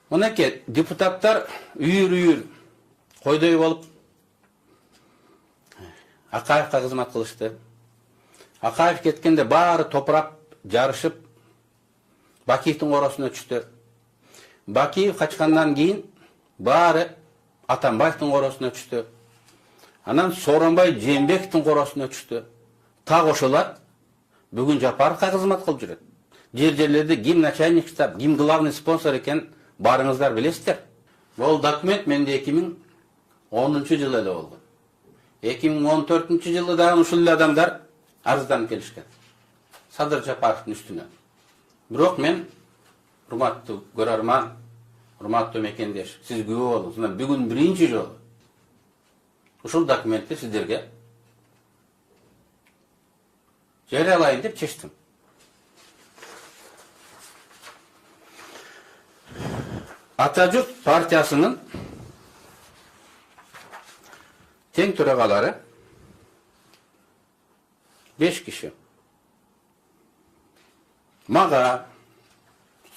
Мынакей депутаттар үйір койдой болуп Акаевка кызмат кылышты. Акаев кеткенде баары топурап, жарышып, Бакиевдин коросуна түштү. Бакиев качкандан кийин баары Атамбаевдин коросуна түштү. Анан Сооронбай Жээнбековдун коросуна түштү. Так ошолор бүгүн Жапаровго кызмат кылып жүрөт. Жерлерде ким начальник штаб, ким главный спонсор экен барыңыздар билесиздер. Бул документ менде 2010 жылы эле болгон. 2014 жылы дагы ушул адамдар арызданып келишкен. Садыр Жапаровдун үстүнө. Бирок мен урматтуу көрөрман, урматтуу мекендеш, сиз күбө болуңуз. Мына бүгүн биринчи жолу ушул документти сиздерге жарыялайын деп чечтим. Атажурт партиясынын тең төрагалары 5 киши. Мага,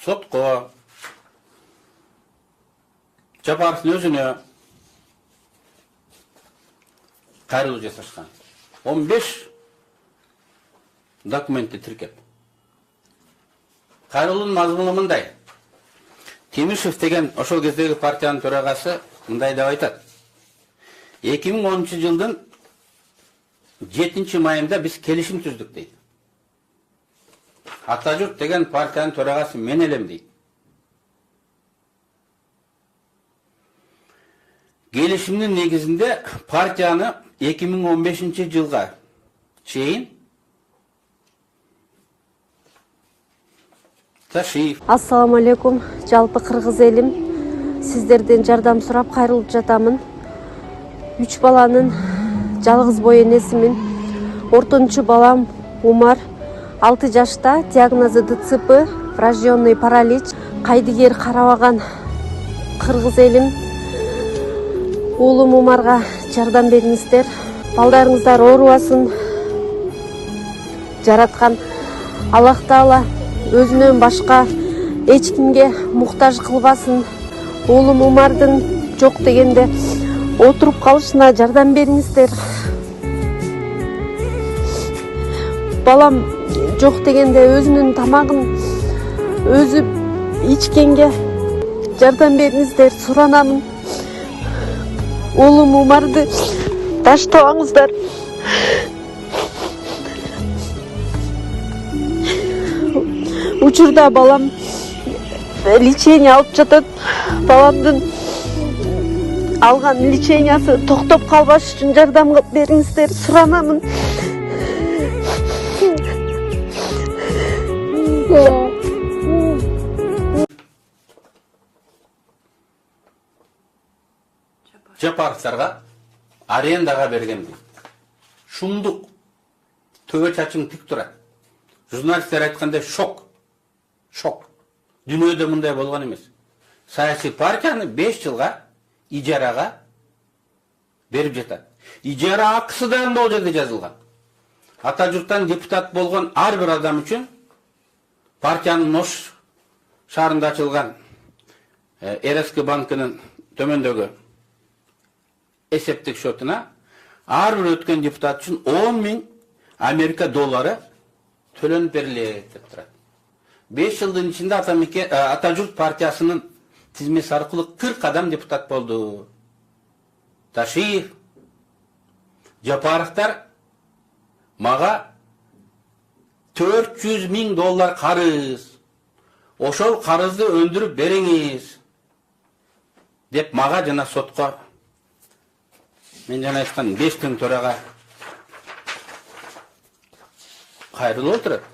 сотко, Жапаровдун өзүнө кайрылуу жасашкан. 15 документти тиркеп. Кайрылуунун мазмуну мындай. Темишев деген ошол кездеги партиянын төрагасы мындай деп айтат. 2010 жылдын 7 майында биз келишим түздүк дейт. Атажурт деген партиянын төрагасы мен элем дейт. Келишимдин негизинде партияны 2015 жылга чейин Ташиев. Ассаламу алейкум, жалпы кыргыз элим. Сиздерден жардам сурап кайрылып жатамын. 3 баланын жалгыз бой энесимин. Ортончу балам Умар 6 жашта, диагнозу ДЦП, врожденный паралич. Кайдыгер карабаган кыргыз элим. Уулум Умарга жардам бериңиздер. Балдарыңыздар оорубасын. Жараткан Аллах Таала өзүнөн башка эч кимге муктаж кылбасын. Уулум Умардын жок дегенде отуруп калышына жардам бериңиздер. Балам жок дегенде өзүнүн тамагын өзү ичкенге жардам бериңиздер, суранамын. Уулум Умарды таштабаңыздар. Учурда балам лечение алып жатат. Баламдын алган лечениясы токтоп калбаш үчүн жардам бериңиздер, суранамын. Жапаровдарга арендага берген дейт. Шумдук. Төбө чачың тик турат. Журналисттер айткандай шок. Дүйнөдө мындай болгон эмес. Саясий партияны 5 жылга ижарага берип жатат. Ижара акысы да бул жерде жазылган. Атажурттан депутат болгон ар бир адам үчүн партиянын Ош шаарында ачылган РСК банкынын төмөндөгү эсептик шотуна ар бир өткөн депутат үчүн 10.000 Америка доллары төлөнүп берилет деп турат. 5 жылдын ичинде Атажурт партиясынын тизмеси аркылуу 40 адам депутат болду. Ташиев, Жапаровдар мага 400.000 доллар карыз. Ошол карызды өндүрүп бериңиз деп мага жана сотко мен жана айткан 5 күн төрага кайрылып отурат.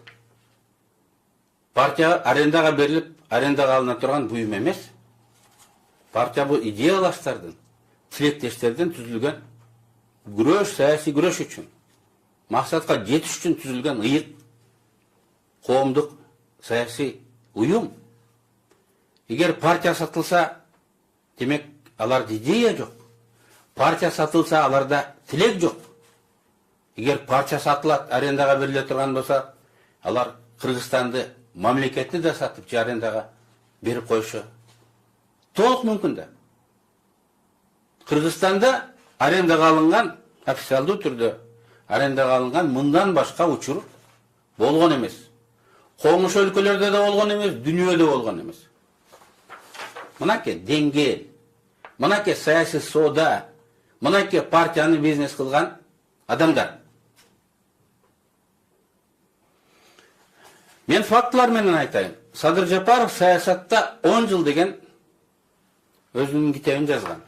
Партия арендага берилип, арендага алына турган буюм эмес. Партия бул идеялаштардын, тилектештерден түзүлгөн күрөш, саясий күрөш үчүн, максатка жетиш үчүн түзүлгөн ыйык коомдук саясий уюм. Эгер партия сатылса, демек аларда идея жок. Партия сатылса, аларда тилек жок. Эгер партия сатылат, арендага бериле турган болса, алар Кыргызстанды мамлекетти да сатып, арендага берип койушу Толық мүмкін да. Кыргызстанда арендаға алынған, официалдуу түрдө арендаға алынған мындан башка учур болгон эмес. Коңуш өлкөлөрдө да болгон эмес, дүйнөдө болгон эмес. Мынакей деңгел, мынакей саясий соода, мынакей партияны бизнес кылган адамдар. Мен фактылар менен айтайын. Садыр Жапаров саясатта 10 жыл деген өзүнүн китебин жазган.